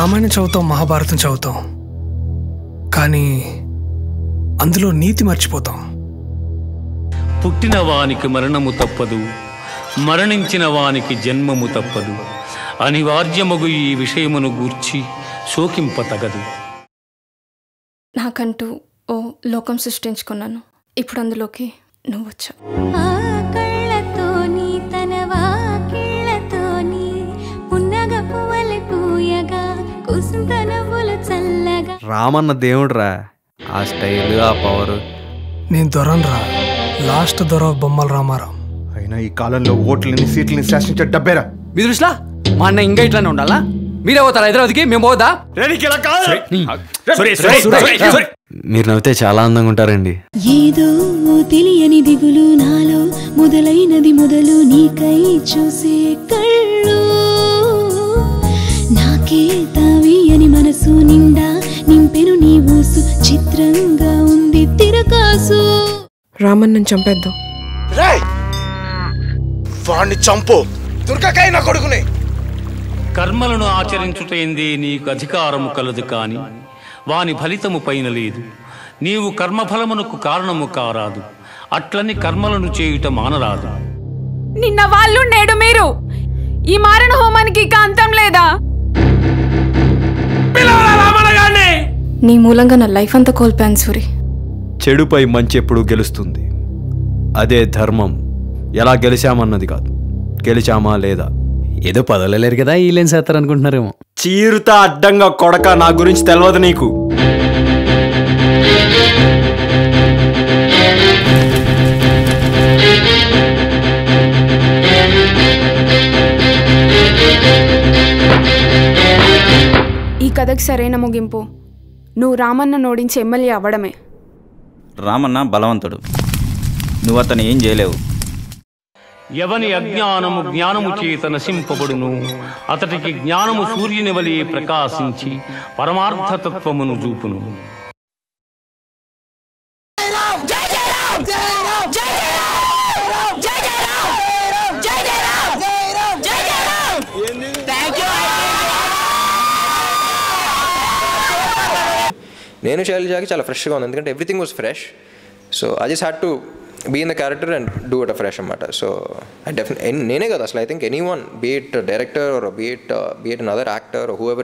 రామాయణం చదువుతాం, మహాభారతం చదువుతాం, కానీ అందులో నీతి మర్చిపోతాం. పుట్టిన వానికి మరణము తప్పదు, మరణించిన వానికి జన్మము తప్పదు. అనివార్యమగు ఈ విషయమును గూర్చి శోకింపతగదు. నాకంటూ ఓ లోకం సృష్టించుకున్నాను. ఇప్పుడు అందులోకి నువ్వు వచ్చావు. రామన్న దేవుడురా, ఆ స్టైల్, ఆ పవర్. నేను దొరనరా, లాస్ట్ దొర బొమ్మల రామారావు. అయినా ఈ కాలంలో ఓట్లని సీట్లని శాసించే డబ్బేరా. మీ దృష్టిలో మా అన్న ఇంకా ఇట్లానే ఉండాలా? మీరే పోతారా హైదరాబాద్కి? మేము పోదా? మీరు నవ్వితే చాలా అందంగా ఉంటారండి. ఏదో తెలియని దిగులు నాలో మొదలైనది, మొదలు నీకై చూసే కళ్ళు, నాకే తావి అని మనసు నిండా నింపెను నీ ఊసు, చిత్రంగా ఉంది తిరకాసు. రామన్నని చంపేద్దాం. వాణ్ణి చంపు, దుర్గకాయ నా కొడుకుని. కర్మలను ఆచరించుటైందే నీకు అధికారము కలదు, కాని వాని ఫలితము పైన లేదు. నీవు కర్మఫలమునకు కారణము కారాదు, అట్లని కర్మలను చేయుట మానరాదు. నిన్న వాళ్ళు నేడు మీరు. ఈ మారణ హోమానికి ఇక అంతం లేదా? నీ మూలంగా నా లైఫ్ అంతా కోల్పోయాను సూరి. చెడుపై మంచి ఎప్పుడు గెలుస్తుంది. అదే ధర్మం. ఎలా గెలిచామన్నది కాదు, గెలిచామా లేదా. ఏదో పదవలేరు కదా, వీళ్ళేం చేస్తారు అనుకుంటున్నారేమో. చీరుతా అడ్డంగా కొడక, నా గురించి తెలియదు నీకు. ఈ కథకి సరైన ముగింపు నువ్వు రామన్న ఓడించి ఎమ్మెల్యే అవ్వడమే. రామన్న బలవంతుడు, నువ్వు అతను ఏం చేయలేవు. ఎవని అజ్ఞానము జ్ఞానము చేత నశింపబడును, అతడికి జ్ఞానము సూర్యుని వలె ప్రకాశించి పరమార్థతత్వమును చూపును. నేను శైలజాకి చాలా ఫ్రెష్గా ఉంది, ఎందుకంటే everything was fresh. So I just had to be in the character and do it afresh అన్నమాట. సో ఐ డెఫినెట్ నేనే కదా అసలు, I think any one, be it director or be it another actor, who ever